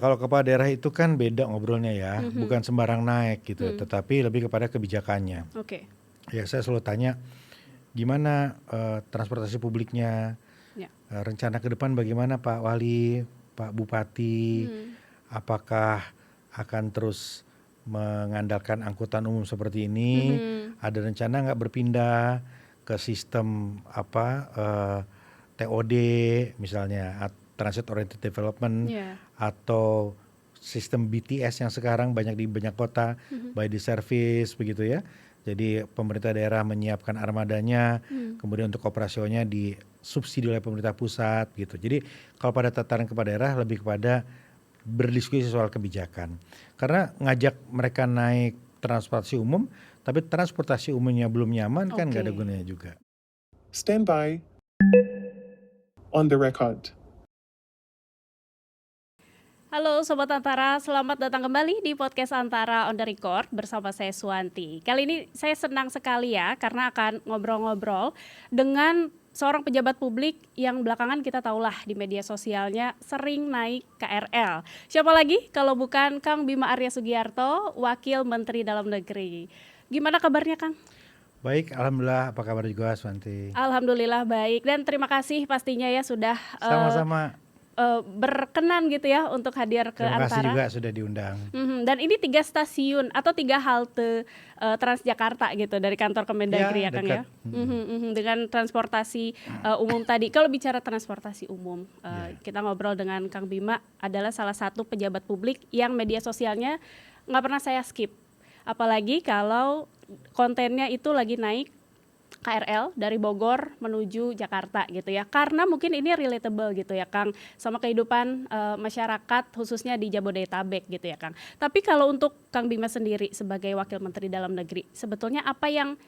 Kalau kepala daerah itu kan beda ngobrolnya ya, Mhm. bukan sembarang naik gitu, Hmm. tetapi lebih kepada kebijakannya. Oke. Ya saya selalu tanya, gimana transportasi publiknya, Ya. rencana ke depan bagaimana Pak Wali, Pak Bupati, Hmm. apakah akan terus mengandalkan angkutan umum seperti ini, Mhm. ada rencana nggak berpindah ke sistem TOD misalnya, Transit Oriented Development, Ya. atau sistem BTS yang sekarang banyak di banyak kota, Mhm. by the service begitu ya. Jadi pemerintah daerah menyiapkan armadanya, kemudian untuk operasionalnya disubsidi oleh pemerintah pusat gitu. Jadi kalau pada tataran kepala daerah lebih kepada berdiskusi soal kebijakan. Karena ngajak mereka naik transportasi umum, tapi transportasi umumnya belum nyaman kan nggak ada Oke. gunanya juga. Stand by. On the record. Halo Sobat Antara, selamat datang kembali di podcast Antara on the record bersama saya Suwanti. Kali ini saya senang sekali ya karena akan ngobrol-ngobrol dengan seorang pejabat publik yang belakangan kita tahulah di media sosialnya sering naik KRL. Siapa lagi kalau bukan Kang Bima Arya Sugiarto, Wakil Menteri Dalam Negeri. Gimana kabarnya Kang? Baik, alhamdulillah. Apa kabar juga, Swanti? Alhamdulillah baik dan terima kasih pastinya ya sudah Sama-sama. berkenan gitu ya untuk hadir ke Terima kasih Antara. juga sudah diundang. Dan ini 3 stasiun atau 3 halte Transjakarta gitu dari kantor Kemendagri ya Kang ya. Dekat. Dengan transportasi umum tadi. Kalau bicara transportasi umum, Ya. kita ngobrol dengan Kang Bima adalah salah satu pejabat publik yang media sosialnya nggak pernah saya skip. Apalagi kalau kontennya itu lagi naik KRL dari Bogor menuju Jakarta gitu ya, karena mungkin ini relatable gitu ya Kang sama kehidupan masyarakat khususnya di Jabodetabek gitu ya Kang. Tapi kalau untuk Kang Bima sendiri sebagai Wakil Menteri Dalam Negeri, sebetulnya apa yang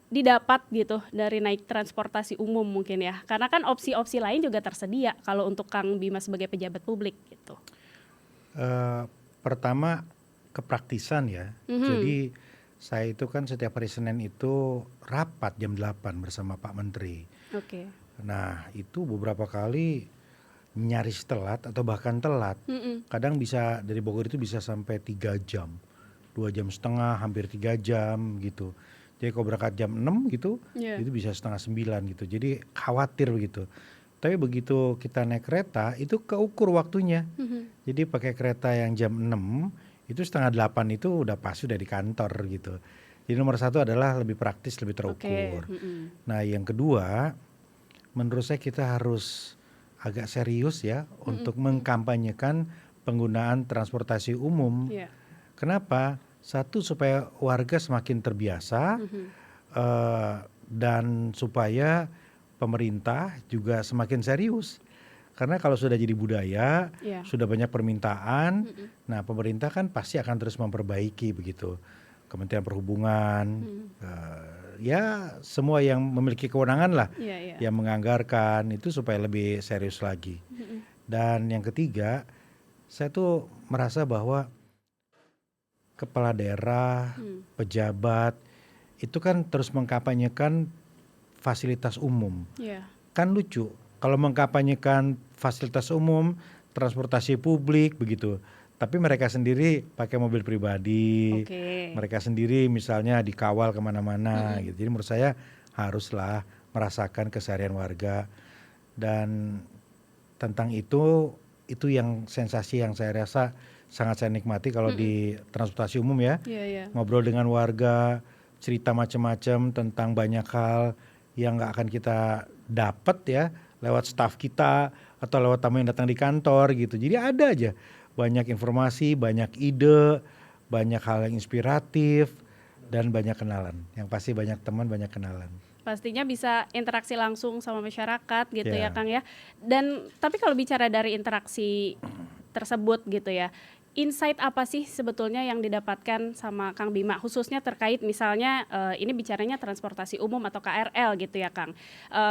didapat gitu dari naik transportasi umum mungkin ya, karena kan opsi-opsi lain juga tersedia kalau untuk Kang Bima sebagai pejabat publik gitu. Pertama, kepraktisan ya. Jadi saya itu kan setiap hari Senin itu rapat jam 8 bersama Pak Menteri. Oke. Nah itu beberapa kali nyaris telat atau bahkan telat. Kadang bisa dari Bogor itu bisa sampai 3 jam, 2,5 jam, hampir 3 jam gitu. Jadi kalau berangkat jam 6 gitu, Yeah. itu bisa setengah 9 gitu. Jadi khawatir begitu. Tapi begitu kita naik kereta itu keukur waktunya. Jadi pakai kereta yang jam 6 itu setengah 8 itu udah pasti udah di kantor gitu. Jadi nomor satu adalah lebih praktis, lebih terukur. Nah yang kedua, menurut saya kita harus agak serius ya untuk mengkampanyekan penggunaan transportasi umum. Yeah. Kenapa? Satu, supaya warga semakin terbiasa dan supaya pemerintah juga semakin serius. Karena kalau sudah jadi budaya, Yeah. sudah banyak permintaan, nah pemerintah kan pasti akan terus memperbaiki begitu. Kementerian Perhubungan, ya semua yang memiliki kewenangan lah, Yeah, yeah. yang menganggarkan itu supaya lebih serius lagi. Dan yang ketiga, saya tuh merasa bahwa kepala daerah, pejabat, itu kan terus mengkampanyekan fasilitas umum. Yeah. Kan lucu, kalau mengkampanyekan fasilitas umum, transportasi publik begitu, tapi mereka sendiri pakai mobil pribadi, Oke. mereka sendiri misalnya dikawal kemana-mana gitu. Jadi menurut saya haruslah merasakan keseharian warga. Dan tentang itu yang sensasi yang saya rasa sangat saya nikmati kalau di transportasi umum ya. Yeah, yeah. Ngobrol dengan warga, cerita macam-macam tentang banyak hal yang nggak akan kita dapat ya lewat staf kita atau lewat tamu yang datang di kantor gitu. Jadi ada aja banyak informasi, banyak ide, banyak hal yang inspiratif dan banyak kenalan. Yang pasti banyak teman, banyak kenalan. Pastinya bisa interaksi langsung sama masyarakat gitu ya Ya. Kang ya. Dan tapi kalau bicara dari interaksi tersebut gitu ya, insight apa sih sebetulnya yang didapatkan sama Kang Bima khususnya terkait misalnya ini bicaranya transportasi umum atau KRL gitu ya Kang.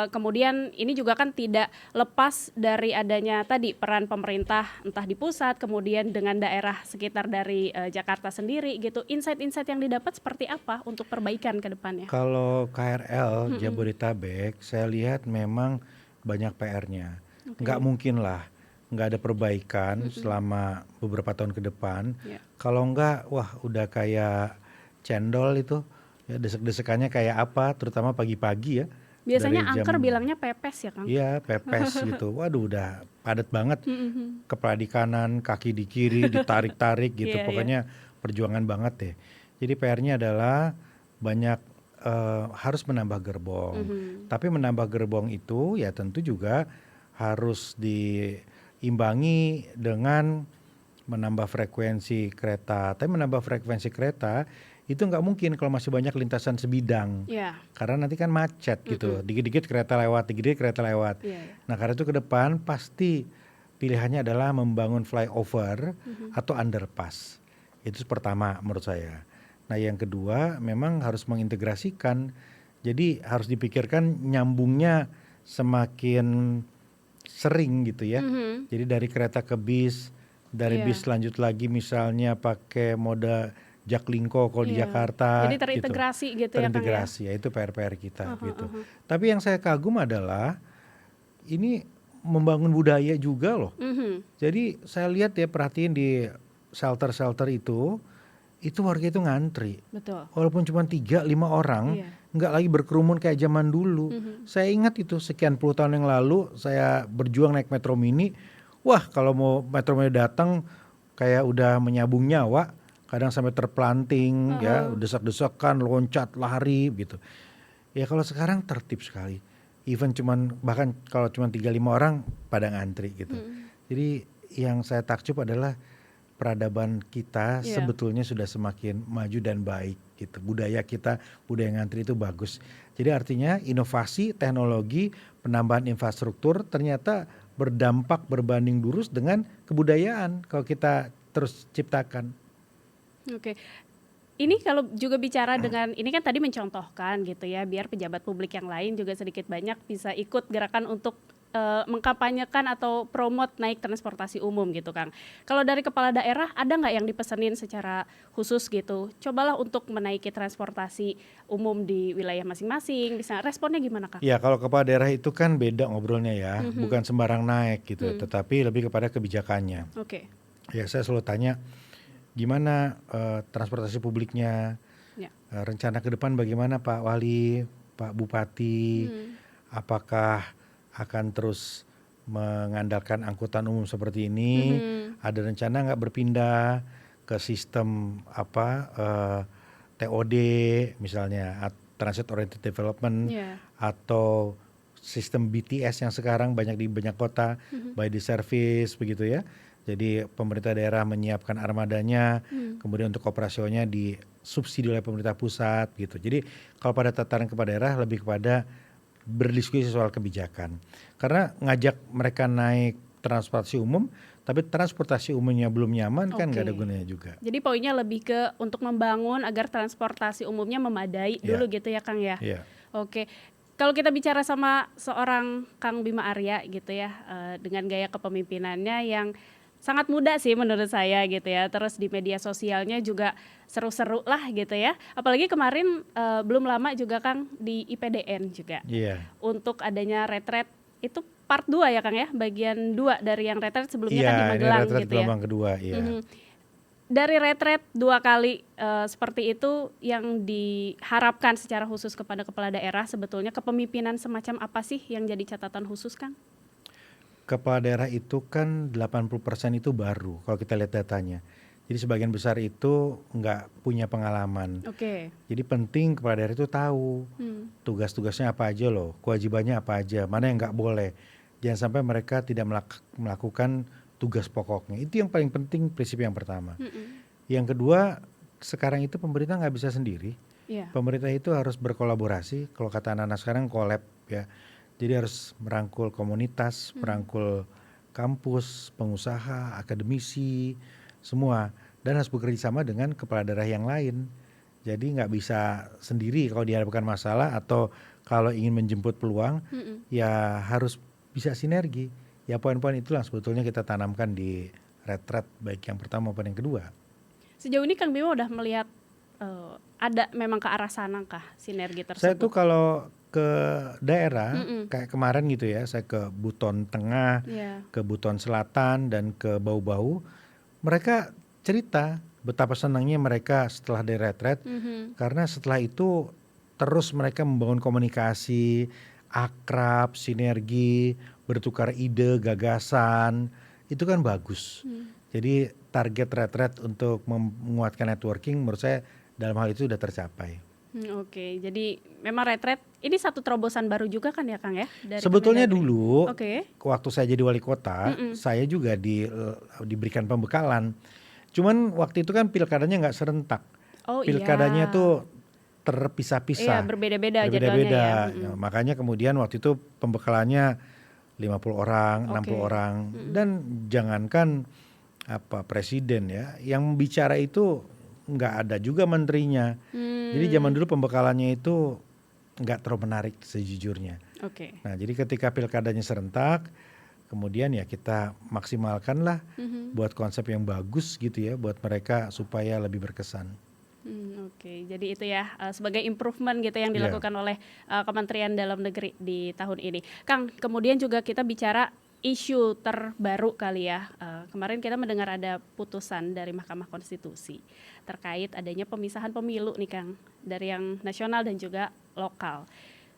Kemudian ini juga kan tidak lepas dari adanya tadi peran pemerintah entah di pusat kemudian dengan daerah sekitar dari Jakarta sendiri gitu. Insight-insight yang didapat seperti apa untuk perbaikan ke depannya? Kalau KRL Jabodetabek, saya lihat memang banyak PR-nya. Nggak mungkin lah nggak ada perbaikan selama beberapa tahun ke depan, Ya. kalau enggak, wah udah kayak cendol itu, ya desek-desekannya kayak apa, terutama pagi-pagi ya, dari Biasanya angker jam, bilangnya pepes ya Kang? iya pepes gitu, waduh udah padat banget, kepala di kanan, kaki di kiri, ditarik-tarik gitu, Iya, iya. pokoknya perjuangan banget deh. Jadi PR-nya adalah banyak harus menambah gerbong. Tapi menambah gerbong itu ya tentu juga harus diimbangi dengan menambah frekuensi kereta. Tapi menambah frekuensi kereta itu nggak mungkin kalau masih banyak lintasan sebidang. Iya. Karena nanti kan macet gitu. Dikit-dikit kereta lewat, dikit-dikit kereta lewat. Iya, iya. Nah karena itu ke depan pasti pilihannya adalah membangun flyover atau underpass. Itu pertama menurut saya. Nah yang kedua memang harus mengintegrasikan. Jadi harus dipikirkan nyambungnya semakin sering gitu ya. Jadi dari kereta ke bis, dari Iya. bis lanjut lagi misalnya pakai moda Jaklingko kalau di Iya. Jakarta Jadi gitu. terintegrasi gitu ya Kang ya? Terintegrasi ya itu PR-PR kita gitu. Tapi yang saya kagum adalah ini membangun budaya juga loh. Jadi saya lihat ya perhatiin di shelter-shelter itu warga itu ngantri. Betul. Walaupun cuma 3-5 orang, Iya. nggak lagi berkerumun kayak zaman dulu. Saya ingat itu sekian puluh tahun yang lalu saya berjuang naik Metro Mini. Wah kalau mau Metro Mini datang kayak udah menyabung nyawa, kadang sampai terpelanting ya, desak-desakan, loncat, lari gitu. Ya kalau sekarang tertib sekali. Even bahkan kalau cuma 3-5 orang pada ngantri gitu. Jadi yang saya takjub adalah peradaban kita Iya. sebetulnya sudah semakin maju dan baik gitu. Budaya kita, budaya ngantri itu bagus. Jadi artinya inovasi, teknologi, penambahan infrastruktur ternyata berdampak berbanding lurus dengan kebudayaan kalau kita terus ciptakan. Oke. Ini kalau juga bicara dengan, ini kan tadi mencontohkan gitu ya, biar pejabat publik yang lain juga sedikit banyak bisa ikut gerakan untuk mengkampanyekan atau promote naik transportasi umum gitu Kang. Kalau dari kepala daerah ada nggak yang dipesenin secara khusus gitu? Cobalah untuk menaiki transportasi umum di wilayah masing-masing. Bisa responnya gimana Kang? Ya kalau kepala daerah itu kan beda ngobrolnya ya, bukan sembarang naik gitu, tetapi lebih kepada kebijakannya. Oke. Ya saya selalu tanya gimana transportasi publiknya, Ya. rencana ke depan bagaimana Pak Wali, Pak Bupati, apakah akan terus mengandalkan angkutan umum seperti ini, ada rencana nggak berpindah ke sistem TOD misalnya, Transit Oriented Development, Ya. atau sistem BTS yang sekarang banyak di banyak kota, by the service begitu ya. Jadi pemerintah daerah menyiapkan armadanya, kemudian untuk operasionalnya disubsidi oleh pemerintah pusat gitu. Jadi kalau pada tataran kepala daerah lebih kepada berdiskusi soal kebijakan. Karena ngajak mereka naik transportasi umum, tapi transportasi umumnya belum nyaman kan nggak ada Oke. gunanya juga. Jadi poinnya lebih ke untuk membangun agar transportasi umumnya memadai dulu gitu ya Kang ya. Iya. Oke. Kalau kita bicara sama seorang Kang Bima Arya gitu ya, dengan gaya kepemimpinannya yang sangat muda sih menurut saya gitu ya. Terus di media sosialnya juga seru-seru lah gitu ya. Apalagi kemarin belum lama juga Kang di IPDN juga. Iya. Untuk adanya retret itu part 2 ya Kang ya, bagian 2 dari yang retret sebelumnya kan di Iya, ini Magelang retret gitu ya. gelombang kedua, iya. Dari retret 2 kali seperti itu yang diharapkan secara khusus kepada kepala daerah, sebetulnya kepemimpinan semacam apa sih yang jadi catatan khusus Kang? Kepala daerah itu kan 80% itu baru kalau kita lihat datanya. Jadi sebagian besar itu nggak punya pengalaman. Oke. Jadi penting kepala daerah itu tahu tugas-tugasnya apa aja loh, kewajibannya apa aja, mana yang nggak boleh. Jangan sampai mereka tidak melakukan tugas pokoknya. Itu yang paling penting, prinsip yang pertama. Yang kedua, sekarang itu pemerintah nggak bisa sendiri. Iya. Pemerintah itu harus berkolaborasi. Kalau kata anak-anak sekarang collab ya. Jadi harus merangkul komunitas, merangkul kampus, pengusaha, akademisi, semua. Dan harus bekerja sama dengan kepala daerah yang lain. Jadi nggak bisa sendiri kalau dihadapkan masalah atau kalau ingin menjemput peluang, ya harus bisa sinergi. Ya poin-poin itulah sebetulnya kita tanamkan di retret baik yang pertama maupun yang kedua. Sejauh ini Kang Bima udah melihat ada memang ke arah sana kah sinergi tersebut? Saya tuh kalau ke ke daerah, Mm-mm. kayak kemarin gitu ya, saya ke Buton Tengah, Ya. ke Buton Selatan, dan ke Bau-Bau, mereka cerita betapa senangnya mereka setelah di retret, Mhm. karena setelah itu terus mereka membangun komunikasi, akrab, sinergi, bertukar ide, gagasan, itu kan bagus. Jadi target retret untuk menguatkan networking menurut saya dalam hal itu sudah tercapai. Oke, jadi memang retret ini satu terobosan baru juga kan ya Kang ya dari Sebetulnya Kemendagri. dulu Oke. waktu saya jadi wali kota, Mm-mm. saya juga diberikan pembekalan. Cuman waktu itu kan pilkadanya nggak serentak. Oh Pilkadanya iya. tuh Iya, terpisah-pisah, berbeda-beda jadwalnya ya. berbeda-beda. Ya, makanya kemudian waktu itu pembekalannya 50 orang, 60 Oke. orang, dan jangankan presiden ya, yang bicara itu nggak ada juga menterinya. Jadi zaman dulu pembekalannya itu nggak terlalu menarik sejujurnya. Oke. Nah, jadi ketika pilkadanya serentak, kemudian ya kita maksimalkanlah buat konsep yang bagus gitu ya, buat mereka supaya lebih berkesan. Oke, jadi itu ya sebagai improvement gitu yang Iya. dilakukan oleh Kementerian Dalam Negeri di tahun ini. Kang, kemudian juga kita bicara isu terbaru kali ya. Kemarin kita mendengar ada putusan dari Mahkamah Konstitusi terkait adanya pemisahan pemilu nih Kang, dari yang nasional dan juga lokal.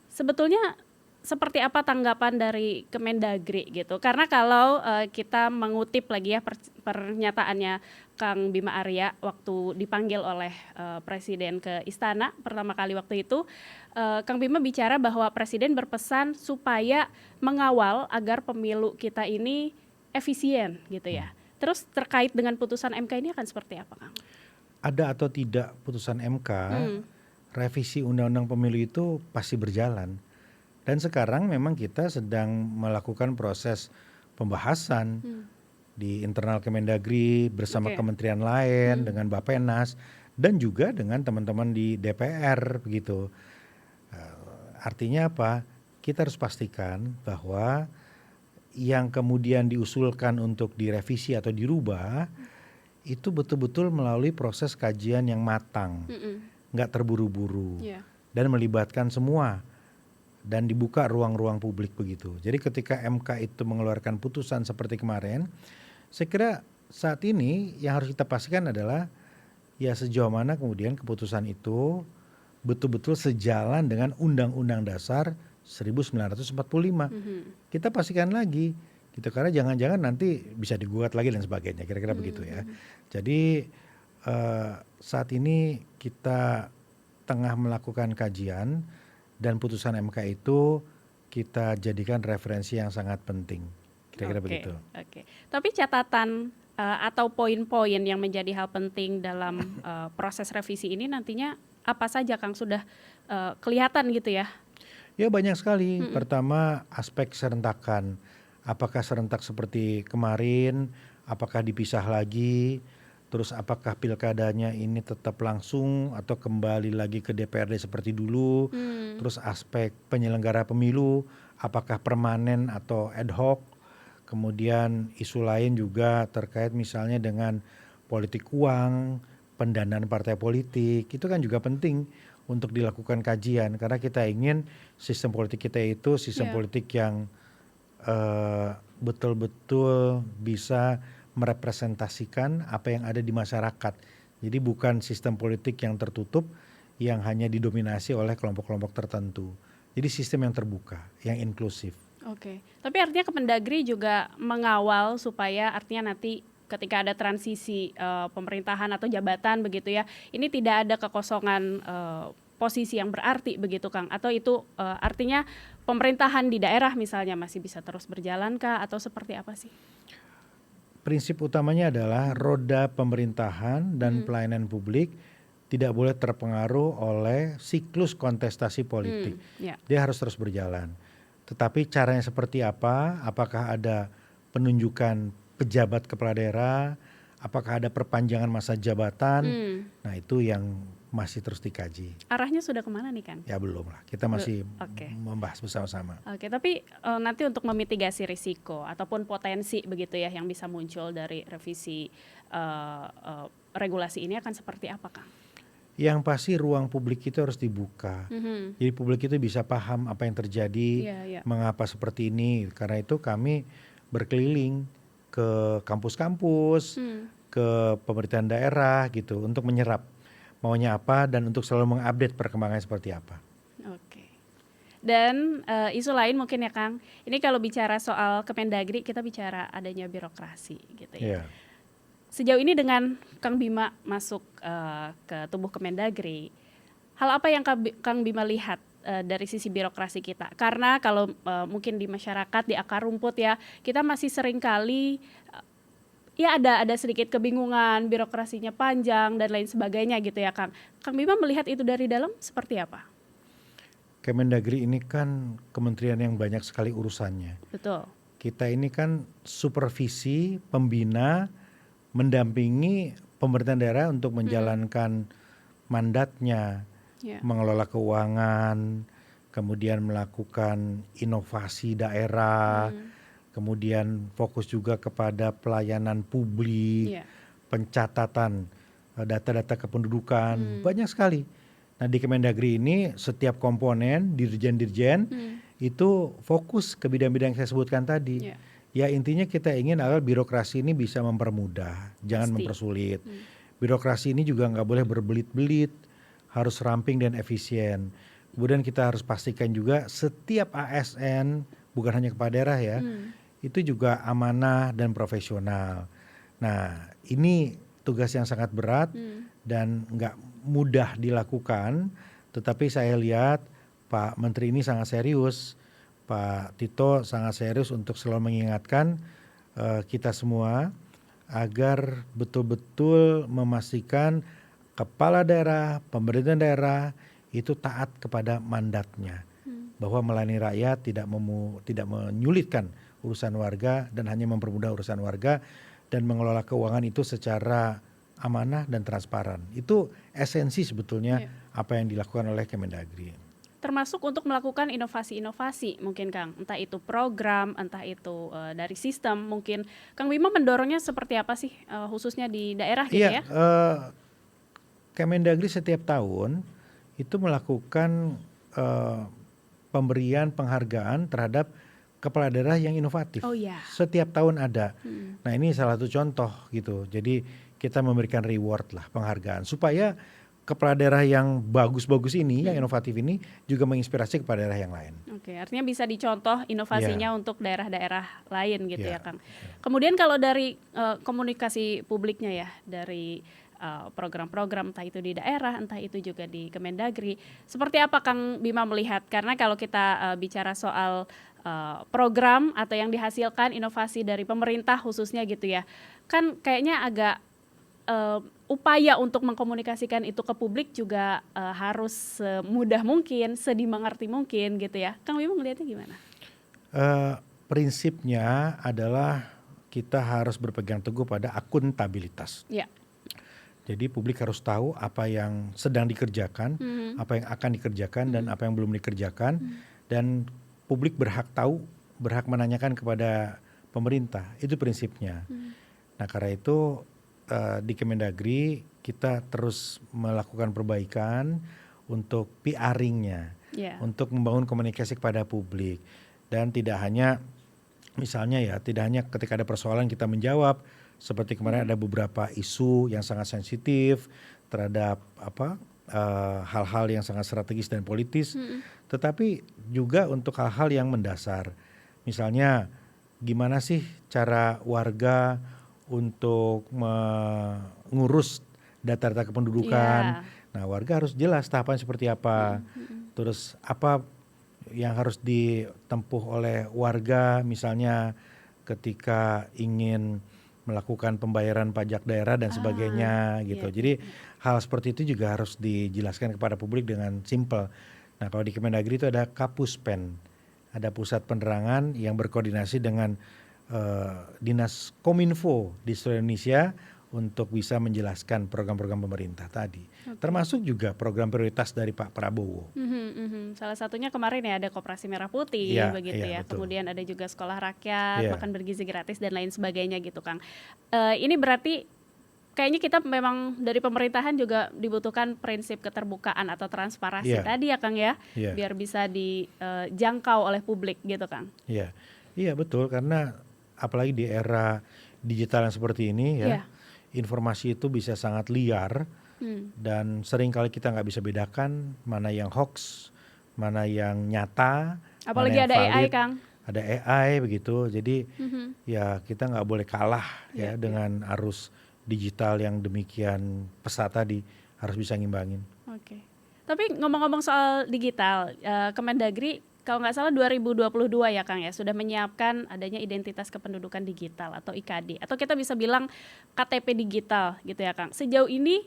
Sebetulnya seperti apa tanggapan dari Kemendagri gitu? Karena kalau kita mengutip lagi ya pernyataannya Kang Bima Arya waktu dipanggil oleh Presiden ke Istana pertama kali waktu itu, Kang Bima bicara bahwa Presiden berpesan supaya mengawal agar pemilu kita ini efisien gitu ya. Terus terkait dengan putusan MK ini akan seperti apa, Kang? Ada atau tidak putusan MK, revisi undang-undang pemilu itu pasti berjalan. Dan sekarang memang kita sedang melakukan proses pembahasan di internal Kemendagri bersama Oke. kementerian lain, dengan Bappenas, dan juga dengan teman-teman di DPR begitu. Artinya apa? Kita harus pastikan bahwa yang kemudian diusulkan untuk direvisi atau dirubah itu betul-betul melalui proses kajian yang matang, nggak terburu-buru, Iya. dan melibatkan semua, dan dibuka ruang-ruang publik begitu. Jadi ketika MK itu mengeluarkan putusan seperti kemarin, saya kira saat ini yang harus kita pastikan adalah ya sejauh mana kemudian keputusan itu betul-betul sejalan dengan Undang-Undang Dasar 1945. Kita pastikan lagi gitu, karena jangan-jangan nanti bisa digugat lagi dan sebagainya, kira-kira begitu ya. Jadi saat ini kita tengah melakukan kajian, dan putusan MK itu kita jadikan referensi yang sangat penting, kira-kira begitu. Oke. Tapi catatan atau poin-poin yang menjadi hal penting dalam proses revisi ini nantinya apa saja Kang, sudah kelihatan gitu ya? Ya banyak sekali. Pertama aspek serentakan. Apakah serentak seperti kemarin? Apakah dipisah lagi? Terus apakah pilkadanya ini tetap langsung atau kembali lagi ke DPRD seperti dulu? Terus aspek penyelenggara pemilu, apakah permanen atau ad hoc? Kemudian isu lain juga terkait misalnya dengan politik uang, pendanaan partai politik, itu kan juga penting untuk dilakukan kajian, karena kita ingin sistem politik kita itu sistem politik yang betul-betul bisa merepresentasikan apa yang ada di masyarakat. Jadi bukan sistem politik yang tertutup yang hanya didominasi oleh kelompok-kelompok tertentu. Jadi sistem yang terbuka, yang inklusif. Oke. Tapi artinya Kemendagri juga mengawal supaya artinya nanti ketika ada transisi pemerintahan atau jabatan begitu ya, ini tidak ada kekosongan posisi yang berarti begitu Kang, atau itu artinya pemerintahan di daerah misalnya masih bisa terus berjalan kah atau seperti apa sih? Prinsip utamanya adalah roda pemerintahan dan pelayanan publik tidak boleh terpengaruh oleh siklus kontestasi politik. Dia harus terus berjalan. Tetapi caranya seperti apa? Apakah ada penunjukan pejabat kepala daerah? Apakah ada perpanjangan masa jabatan? Nah itu yang masih terus dikaji. Arahnya sudah kemana nih Kang? Ya belum lah, kita masih Oke. membahas bersama-sama. Oke, tapi nanti untuk memitigasi risiko ataupun potensi begitu ya yang bisa muncul dari revisi regulasi ini akan seperti apa Kang? Yang pasti ruang publik itu harus dibuka. Mhm. Jadi publik itu bisa paham apa yang terjadi, Iya, iya. mengapa seperti ini. Karena itu kami berkeliling ke kampus-kampus, Hmm. ke pemerintahan daerah gitu untuk menyerap maunya apa dan untuk selalu mengupdate perkembangannya seperti apa. Oke. Dan isu lain mungkin ya Kang, ini kalau bicara soal Kemendagri kita bicara adanya birokrasi gitu ya. Iya. Sejauh ini dengan Kang Bima masuk ke tubuh Kemendagri, hal apa yang Kang Bima lihat dari sisi birokrasi kita? Karena kalau mungkin di masyarakat, di akar rumput ya, kita masih sering kali ya ada sedikit kebingungan, birokrasinya panjang dan lain sebagainya gitu ya Kang. Kang Bima melihat itu dari dalam seperti apa? Kemendagri ini kan kementerian yang banyak sekali urusannya. Betul. Kita ini kan supervisi, pembina, mendampingi pemerintahan daerah untuk menjalankan mandatnya, Ya. mengelola keuangan, kemudian melakukan inovasi daerah, kemudian fokus juga kepada pelayanan publik, Iya. pencatatan data-data kependudukan, banyak sekali. Nah di Kemendagri ini setiap komponen, dirjen-dirjen itu fokus ke bidang-bidang yang saya sebutkan tadi. Iya. Ya intinya kita ingin agar birokrasi ini bisa mempermudah, jangan Pasti. mempersulit. Birokrasi ini juga nggak boleh berbelit-belit, harus ramping dan efisien. Kemudian kita harus pastikan juga setiap ASN, bukan hanya kepala daerah ya, itu juga amanah dan profesional. Nah ini tugas yang sangat berat dan nggak mudah dilakukan, tetapi saya lihat Pak Menteri ini sangat serius. Pak Tito sangat serius untuk selalu mengingatkan kita semua agar betul-betul memastikan kepala daerah, pemerintahan daerah itu taat kepada mandatnya. Bahwa melayani rakyat tidak menyulitkan urusan warga dan hanya mempermudah urusan warga dan mengelola keuangan itu secara amanah dan transparan. Itu esensi sebetulnya apa yang dilakukan oleh Kemendagri. Termasuk untuk melakukan inovasi-inovasi mungkin Kang, entah itu program, entah itu dari sistem mungkin. Kang Bima mendorongnya seperti apa sih khususnya di daerah gitu ya? Kemendagri setiap tahun itu melakukan pemberian penghargaan terhadap kepala daerah yang inovatif. Oh iya. Setiap tahun ada. Nah ini salah satu contoh gitu. Jadi kita memberikan reward lah, penghargaan supaya kepala daerah yang bagus-bagus ini, yang inovatif ini juga menginspirasi kepala daerah yang lain. Oke, artinya bisa dicontoh inovasinya untuk daerah-daerah lain gitu ya Kang. Kemudian kalau dari komunikasi publiknya ya, dari program-program entah itu di daerah, entah itu juga di Kemendagri, seperti apa Kang Bima melihat? Karena kalau kita bicara soal program atau yang dihasilkan inovasi dari pemerintah khususnya gitu ya, kan kayaknya agak upaya untuk mengkomunikasikan itu ke publik juga harus semudah mungkin, sedimengerti mungkin gitu ya. Kang Bima melihatnya gimana? Prinsipnya adalah kita harus berpegang teguh pada akuntabilitas. Ya. Jadi publik harus tahu apa yang sedang dikerjakan, apa yang akan dikerjakan dan apa yang belum dikerjakan. Dan publik berhak tahu, berhak menanyakan kepada pemerintah. Itu prinsipnya. Nah karena itu di Kemendagri kita terus melakukan perbaikan untuk PR-nya, untuk membangun komunikasi kepada publik. Dan tidak hanya misalnya ya, tidak hanya ketika ada persoalan kita menjawab, seperti kemarin ada beberapa isu yang sangat sensitif terhadap hal-hal yang sangat strategis dan politis, tetapi juga untuk hal-hal yang mendasar. Misalnya gimana sih cara warga untuk mengurus data-data kependudukan. Nah warga harus jelas tahapan seperti apa. Terus apa yang harus ditempuh oleh warga misalnya ketika ingin melakukan pembayaran pajak daerah dan sebagainya gitu. Jadi hal seperti itu juga harus dijelaskan kepada publik dengan simpel. Nah kalau di Kemendagri itu ada Kapuspen, ada pusat penerangan yang berkoordinasi dengan Dinas Kominfo di seluruh Indonesia untuk bisa menjelaskan program-program pemerintah tadi. Termasuk juga program prioritas dari Pak Prabowo. Salah satunya kemarin ya ada Koperasi Merah Putih begitu ya. Betul. Kemudian ada juga sekolah rakyat, makan bergizi gratis dan lain sebagainya gitu Kang. Ini berarti kayaknya kita memang dari pemerintahan juga dibutuhkan prinsip keterbukaan atau transparansi Iya. tadi ya Kang ya, Iya. biar bisa dijangkau oleh publik gitu Kang. Iya, iya betul, karena apalagi di era digital yang seperti ini Iya. ya, informasi itu bisa sangat liar dan sering kali kita nggak bisa bedakan mana yang hoax, mana yang nyata, mana Apalagi yang ada AI valid. Kang. Ada AI begitu, jadi ya kita nggak boleh kalah Iya, ya dengan arus digital yang demikian pesat tadi, harus bisa ngimbangin. Oke. Tapi ngomong-ngomong soal digital, Kemendagri kalau nggak salah 2022 ya Kang ya, sudah menyiapkan adanya identitas kependudukan digital atau IKD, atau kita bisa bilang KTP digital gitu ya Kang. Sejauh ini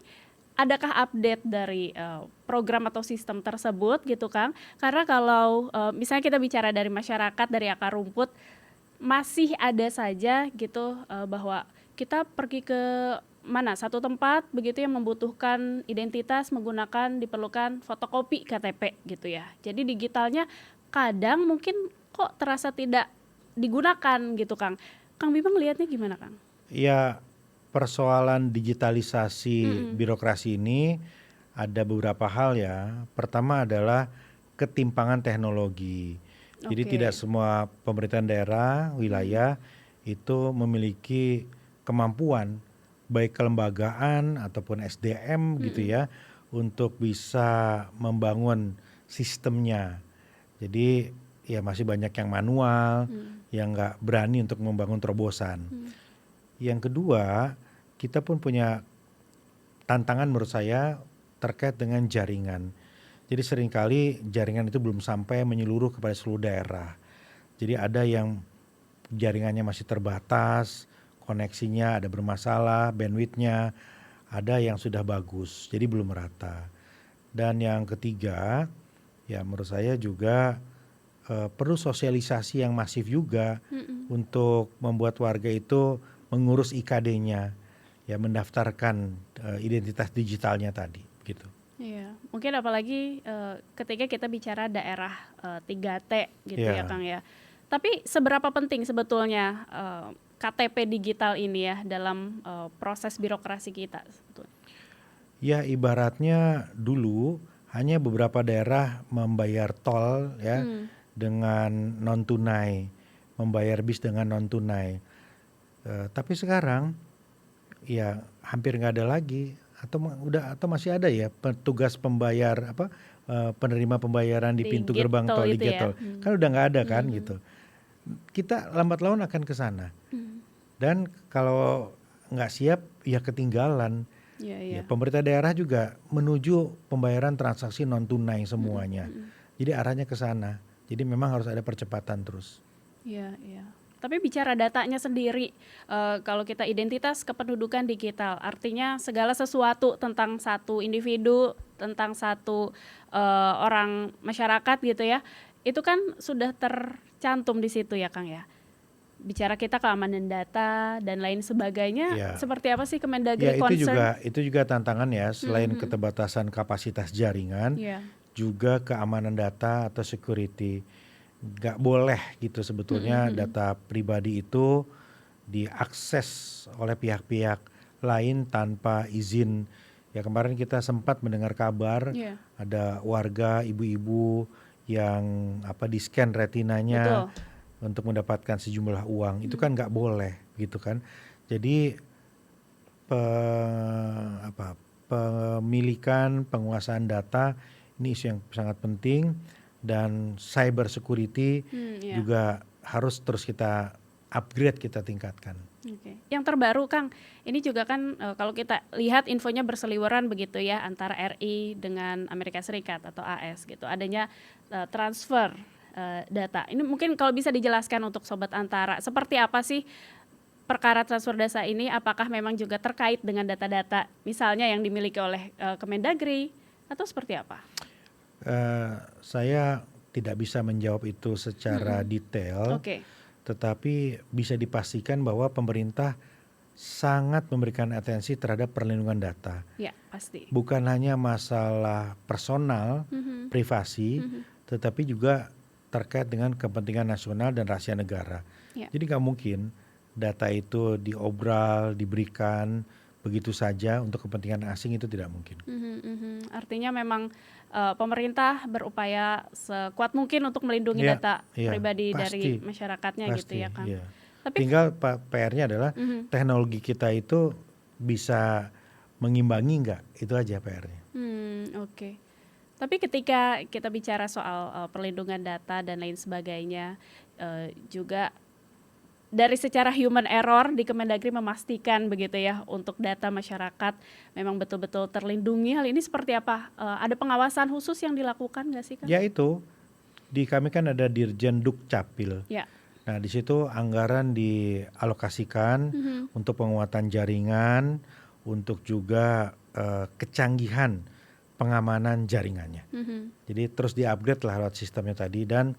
adakah update dari program atau sistem tersebut gitu Kang? Karena kalau misalnya kita bicara dari masyarakat, dari akar rumput, masih ada saja gitu bahwa kita pergi ke mana satu tempat begitu yang membutuhkan identitas menggunakan diperlukan fotokopi KTP gitu ya. Jadi digitalnya kadang mungkin kok terasa tidak digunakan gitu Kang. Kang Bima ngelihatnya gimana Kang? Ya, persoalan digitalisasi birokrasi ini ada beberapa hal ya. Pertama adalah ketimpangan teknologi. Jadi Oke. tidak semua pemerintahan daerah, wilayah itu memiliki kemampuan baik kelembagaan ataupun SDM gitu ya untuk bisa membangun sistemnya. Jadi ya masih banyak yang manual, yang nggak berani untuk membangun terobosan. Yang kedua, kita pun punya tantangan menurut saya terkait dengan jaringan. Jadi seringkali jaringan itu belum sampai menyeluruh kepada seluruh daerah. Jadi ada yang jaringannya masih terbatas, koneksinya ada bermasalah, bandwidthnya, ada yang sudah bagus, jadi belum merata. Dan yang ketiga, ya menurut saya juga perlu sosialisasi yang masif juga untuk membuat warga itu mengurus IKD-nya, ya mendaftarkan identitas digitalnya tadi, gitu. Iya, mungkin apalagi ketika kita bicara daerah 3T gitu ya Iya. Kang ya. Tapi seberapa penting sebetulnya KTP digital ini ya dalam proses birokrasi kita sebetulnya? Ya ibaratnya dulu hanya beberapa daerah membayar tol ya dengan non tunai, membayar bis dengan non tunai. Tapi sekarang ya hampir nggak ada lagi atau masih ada ya petugas pembayar penerima pembayaran di Di pintu gate gerbang tol tol di itu gate ya? tol. Kan udah nggak ada kan gitu. Kita lambat laun akan ke sana. Dan kalau nggak siap ya ketinggalan. Iya, iya. Ya, pemerintah daerah juga menuju pembayaran transaksi non tunai semuanya. Jadi arahnya ke sana. Jadi memang harus ada percepatan terus. Iya, iya. Tapi bicara datanya sendiri, kalau kita identitas kependudukan digital, artinya segala sesuatu tentang satu individu, tentang satu orang masyarakat gitu ya, itu kan sudah tercantum di situ ya Kang ya. Bicara kita keamanan data dan lain sebagainya, Ya. seperti apa sih Kemendagri Ya concern? itu juga tantangan ya. Selain keterbatasan kapasitas jaringan, Iya. juga keamanan data atau security. Nggak boleh gitu sebetulnya data pribadi itu diakses oleh pihak-pihak lain tanpa izin. Ya kemarin kita sempat mendengar kabar Iya. ada warga ibu-ibu yang di scan retinanya Betul. untuk mendapatkan sejumlah uang. Itu kan nggak boleh gitu kan. Jadi pemilikan penguasaan data ini isu yang sangat penting dan cyber security Iya. juga harus terus kita upgrade, kita tingkatkan. Oke. Yang terbaru Kang, ini juga kan kalau kita lihat infonya berseliweran begitu ya antara RI dengan Amerika Serikat atau AS gitu. Adanya transfer data. Ini mungkin kalau bisa dijelaskan untuk Sobat Antara, seperti apa sih perkara transfer data ini? Apakah memang juga terkait dengan data-data misalnya yang dimiliki oleh Kemendagri atau seperti apa? Saya tidak bisa menjawab itu secara detail. Oke. Tetapi bisa dipastikan bahwa pemerintah sangat memberikan atensi terhadap perlindungan data. Ya, pasti. Bukan hanya masalah personal, privasi, tetapi juga terkait dengan kepentingan nasional dan rahasia negara. Ya. Jadi nggak mungkin data itu diobral, diberikan begitu saja untuk kepentingan asing itu tidak mungkin. Artinya memang pemerintah berupaya sekuat mungkin untuk melindungi Iya, data iya, pribadi dari pasti, masyarakatnya gitu pasti, ya Kang. iya. Tapi Tinggal PR-nya adalah teknologi kita itu bisa mengimbangi nggak, itu aja PR-nya. oke. Tapi ketika kita bicara soal perlindungan data dan lain sebagainya, juga dari secara human error di Kemendagri memastikan begitu ya untuk data masyarakat memang betul-betul terlindungi. Hal ini seperti apa? Ada pengawasan khusus yang dilakukan nggak sih Kang? Ya itu, di kami kan ada Dirjen Dukcapil. Ya. Nah di situ anggaran dialokasikan untuk penguatan jaringan, untuk juga kecanggihan pengamanan jaringannya. Jadi terus diupgrade lah lewat sistemnya tadi, dan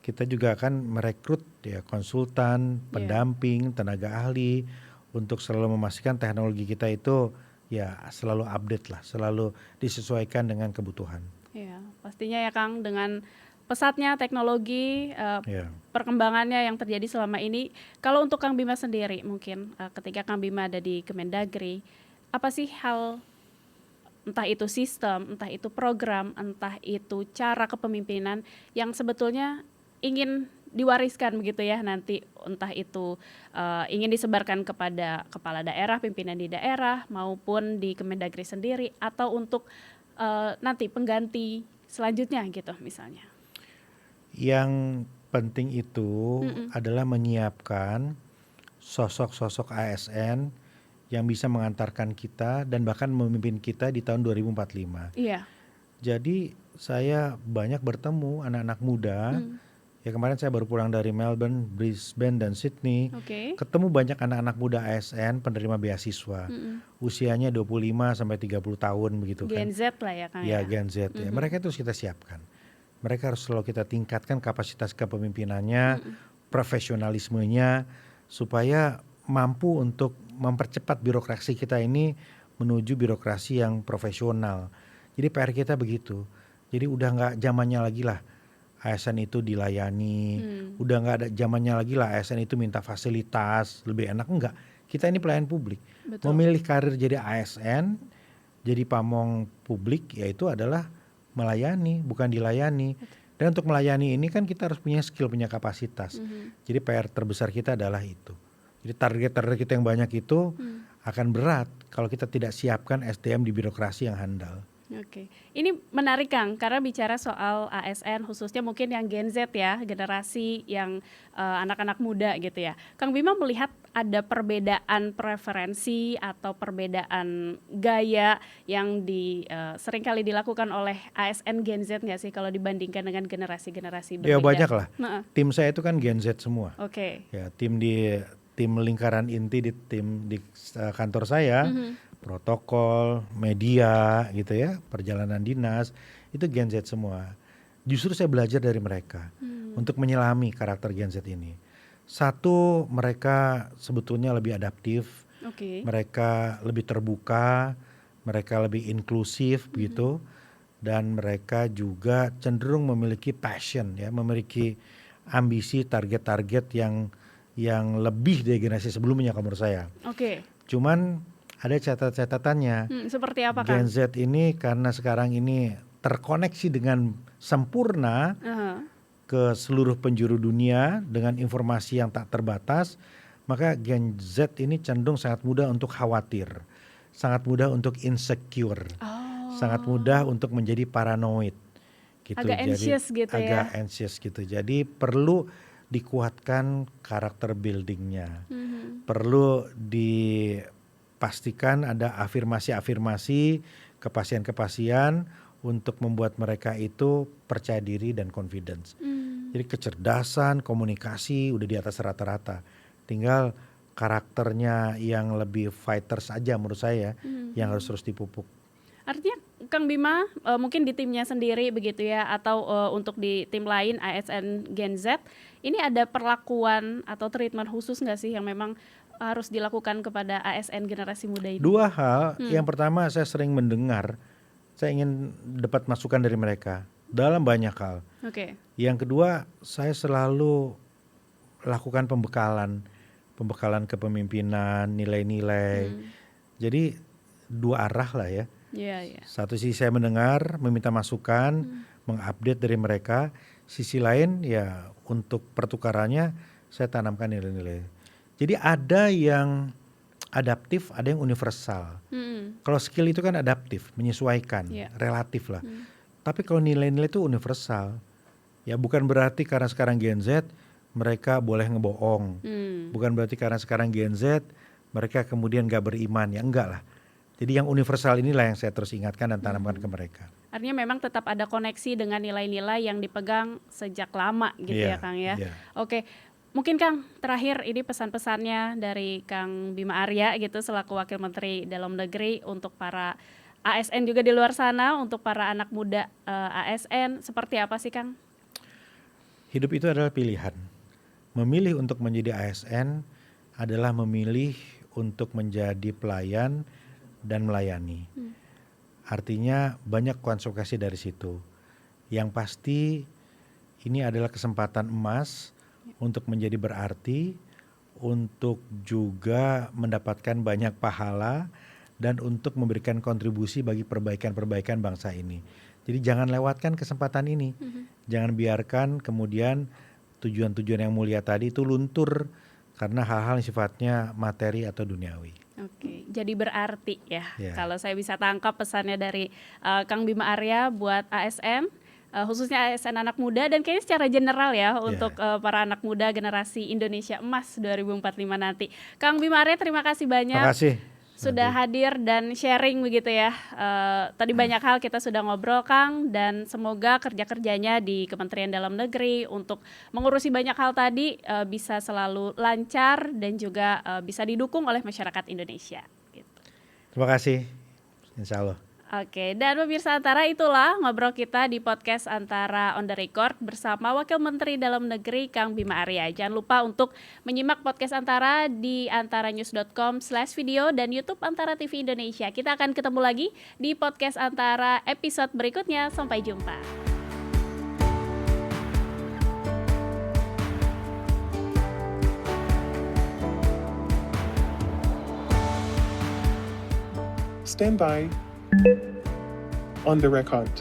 kita juga akan merekrut ya konsultan, pendamping, tenaga ahli untuk selalu memastikan teknologi kita itu ya selalu update lah, selalu disesuaikan dengan kebutuhan. Ya, pastinya ya Kang, dengan pesatnya teknologi, Ya. perkembangannya yang terjadi selama ini. Kalau untuk Kang Bima sendiri mungkin ketika Kang Bima ada di Kemendagri, apa sih hal, entah itu sistem, entah itu program, entah itu cara kepemimpinan yang sebetulnya ingin diwariskan begitu ya nanti, entah itu ingin disebarkan kepada kepala daerah, pimpinan di daerah maupun di Kemendagri sendiri, atau untuk nanti pengganti selanjutnya gitu misalnya. Yang penting itu adalah menyiapkan sosok-sosok ASN yang bisa mengantarkan kita dan bahkan memimpin kita di tahun 2045. Iya. Jadi saya banyak bertemu anak-anak muda. Ya kemarin saya baru pulang dari Melbourne, Brisbane, dan Sydney. Oke. Ketemu banyak anak-anak muda ASN penerima beasiswa. Usianya 25 sampai 30 tahun begitu kan. Gen Z lah ya Kang Ya, ya. Gen Z ya. Mereka itu harus kita siapkan. Mereka harus selalu kita tingkatkan kapasitas kepemimpinannya, profesionalismenya, supaya mampu untuk mempercepat birokrasi kita ini menuju birokrasi yang profesional. Jadi PR kita begitu. Jadi udah nggak zamannya lagi lah ASN itu dilayani, udah nggak ada zamannya lagi lah ASN itu minta fasilitas lebih enak, enggak. Kita ini pelayan publik. Betul. Memilih karir jadi ASN, jadi pamong publik, yaitu adalah melayani, bukan dilayani. Dan untuk melayani ini kan kita harus punya skill, punya kapasitas. Jadi PR terbesar kita adalah itu. Jadi target-target kita yang banyak itu akan berat kalau kita tidak siapkan SDM di birokrasi yang handal. Oke, ini menarik Kang, karena bicara soal ASN khususnya mungkin yang Gen Z ya, generasi yang anak-anak muda gitu ya. Kang Bima melihat ada perbedaan preferensi atau perbedaan gaya yang seringkali dilakukan oleh ASN Gen Z nggak sih kalau dibandingkan dengan generasi-generasi berbeda? Ya banyak lah. Tim saya itu kan Gen Z semua. Oke. Ya tim lingkaran inti di kantor saya. Protokol, media gitu ya, perjalanan dinas, itu Gen Z semua. Justru saya belajar dari mereka untuk menyelami karakter Gen Z ini. Satu, mereka sebetulnya lebih adaptif, mereka lebih terbuka, mereka lebih inklusif gitu, dan mereka juga cenderung memiliki passion ya, memiliki ambisi, target-target yang lebih dari generasi sebelumnya menurut saya. Cuman ada catatannya. Seperti apa Kang? Gen Z ini karena sekarang ini terkoneksi dengan sempurna ke seluruh penjuru dunia dengan informasi yang tak terbatas, maka Gen Z ini cenderung sangat mudah untuk khawatir, sangat mudah untuk insecure, sangat mudah untuk menjadi paranoid. Gitu. Agak anxious gitu ya. Agak anxious gitu. Jadi perlu dikuatkan karakter buildingnya, perlu pastikan ada afirmasi-afirmasi, kepastian-kepastian untuk membuat mereka itu percaya diri dan confidence. Jadi kecerdasan, komunikasi udah di atas rata-rata. Tinggal karakternya yang lebih fighter saja menurut saya yang harus terus dipupuk. Artinya Kang Bima mungkin di timnya sendiri begitu ya, atau untuk di tim lain ASN Gen Z, ini ada perlakuan atau treatment khusus nggak sih yang memang harus dilakukan kepada ASN generasi muda ini? Dua hal, yang pertama saya sering mendengar, saya ingin dapat masukan dari mereka dalam banyak hal. Yang kedua, saya selalu lakukan pembekalan kepemimpinan, nilai-nilai. Jadi dua arah lah ya. Iya. Satu sisi saya mendengar, meminta masukan, mengupdate dari mereka. Sisi lain ya untuk pertukarannya saya tanamkan nilai-nilai. Jadi ada yang adaptif, ada yang universal. Kalau skill itu kan adaptif, menyesuaikan, relatif lah. Tapi kalau nilai-nilai itu universal. Ya bukan berarti karena sekarang Gen Z mereka boleh ngebohong. Bukan berarti karena sekarang Gen Z mereka kemudian gak beriman. Ya enggak lah. Jadi yang universal inilah yang saya terus ingatkan dan tanamkan ke mereka. Artinya memang tetap ada koneksi dengan nilai-nilai yang dipegang sejak lama gitu ya Kang ya. Oke. Mungkin Kang, terakhir ini pesan-pesannya dari Kang Bima Arya gitu selaku Wakil Menteri Dalam Negeri untuk para ASN juga di luar sana, untuk para anak muda ASN, seperti apa sih Kang? Hidup itu adalah pilihan. Memilih untuk menjadi ASN adalah memilih untuk menjadi pelayan dan melayani. Artinya banyak konsekuensi dari situ. Yang pasti ini adalah kesempatan emas untuk menjadi berarti, untuk juga mendapatkan banyak pahala, dan untuk memberikan kontribusi bagi perbaikan-perbaikan bangsa ini. Jadi jangan lewatkan kesempatan ini. Jangan biarkan kemudian tujuan-tujuan yang mulia tadi itu luntur karena hal-hal yang sifatnya materi atau duniawi. Oke, jadi berarti ya. Kalau saya bisa tangkap pesannya dari Kang Bima Arya buat ASN, khususnya ASN anak muda dan kayaknya secara general ya untuk para anak muda generasi Indonesia Emas 2045 nanti. Kang Bima Arya, terima kasih banyak. Terima kasih. Sudah hadir dan sharing begitu ya. Tadi banyak hal kita sudah ngobrol Kang, dan semoga kerja-kerjanya di Kementerian Dalam Negeri untuk mengurusi banyak hal tadi bisa selalu lancar dan juga bisa didukung oleh masyarakat Indonesia. Gitu. Terima kasih, insya Allah. Oke, dan pemirsa Antara, itulah ngobrol kita di podcast Antara on the Record bersama Wakil Menteri Dalam Negeri Kang Bima Arya. Jangan lupa untuk menyimak podcast Antara di antaranews.com/video dan YouTube Antara TV Indonesia. Kita akan ketemu lagi di podcast Antara episode berikutnya. Sampai jumpa. Stand by. On the record.